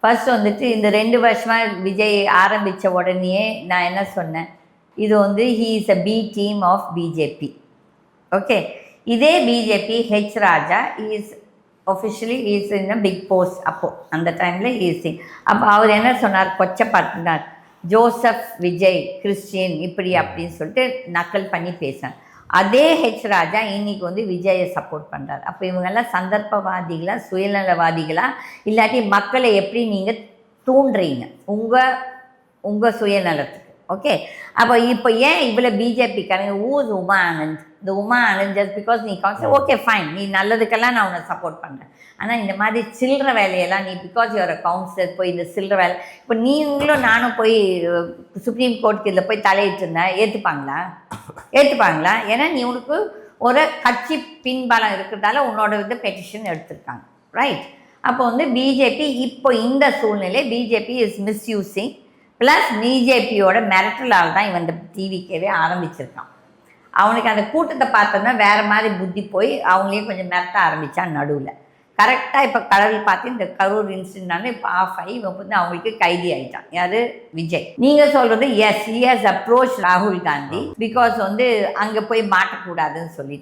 First வந்துட்டு இந்த 2 வருஷமாக விஜய் ஆரம்பித்த உடனேயே நான் என்ன சொன்னேன், இது வந்து he is a B team of BJP. Okay, இதே BJP H Raja is officially is in a big post. அப்போது அந்த டைமில் ஈஸி. அப்போ அவர் என்ன சொன்னார், கொச்சப்படுத்தினார், ஜோசப் விஜய் கிறிஸ்டியன் இப்படி அப்படின்னு சொல்லிட்டு நக்கல் பண்ணி பேசினார். அதே ஹெச் ராஜா இன்னைக்கு வந்து விஜயை சப்போர்ட் பண்ணுறாரு. அப்போ இவங்கெல்லாம் சந்தர்ப்பவாதிகளா, சுயநலவாதிகளா, இல்லாட்டி மக்களை எப்படி நீங்கள் தூண்டுறீங்க உங்கள் சுயநலத்துக்கு? ஓகே, அப்போ இப்போ ஏன் இவ்வளோ பிஜேபிக்காரங்க ஊர் உமா ஆனந்த், இந்த உமா ஆனந்த் ஜஸ்ட் பிகாஸ் நீ கான்செப்ட் ஓகே ஃபைன், நீ நல்லதுக்கெல்லாம் நான் உன்னை சப்போர்ட் பண்ணுறேன். ஆனால் இந்த மாதிரி சில்லற வேலையெல்லாம் நீ பிகாஸ் யூஆர் அ கவுன்சிலர் போய் இந்த சில்லற வேலை, இப்போ நீங்களும் நானும் போய் சுப்ரீம் கோர்ட்டுக்கு இதில் போய் தலையிட்டு இருந்தேன், ஏற்றுப்பாங்களா? ஏன்னா நீ உனக்கு ஒரு கட்சி பின்பலம் இருக்கிறதால உன்னோட வந்து பெட்டிஷன் எடுத்திருக்காங்க, ரைட்? அப்போ வந்து பிஜேபி இப்போ இந்த சூழ்நிலை பிஜேபி இஸ் மிஸ்யூசிங், ப்ளஸ் பிஜேபியோட மிரட்டலால் தான் இவன் இந்த டிவிக்கவே ஆரம்பிச்சிருக்கான். அவனுக்கு அந்த கூட்டத்தை பார்த்தோன்னா வேறு மாதிரி புத்தி போய் அவங்களையும் கொஞ்சம் மிரட்ட ஆரம்பித்தான் நடுவில். கரெக்டாக இப்போ கடவுள் பார்த்து இந்த கரூர் இன்சிடென்ட்னால இப்போ ஆஃப் ஆகி இவன் வந்து அவங்களுக்கு கைதி ஆகிட்டான். யார்? விஜய். நீங்கள் சொல்கிறது எஸ், ஹி ஹஸ் அப்ரோச் ராகுல் காந்தி பிகாஸ் வந்து அங்கே போய் மாட்டக்கூடாதுன்னு சொல்லிட்டு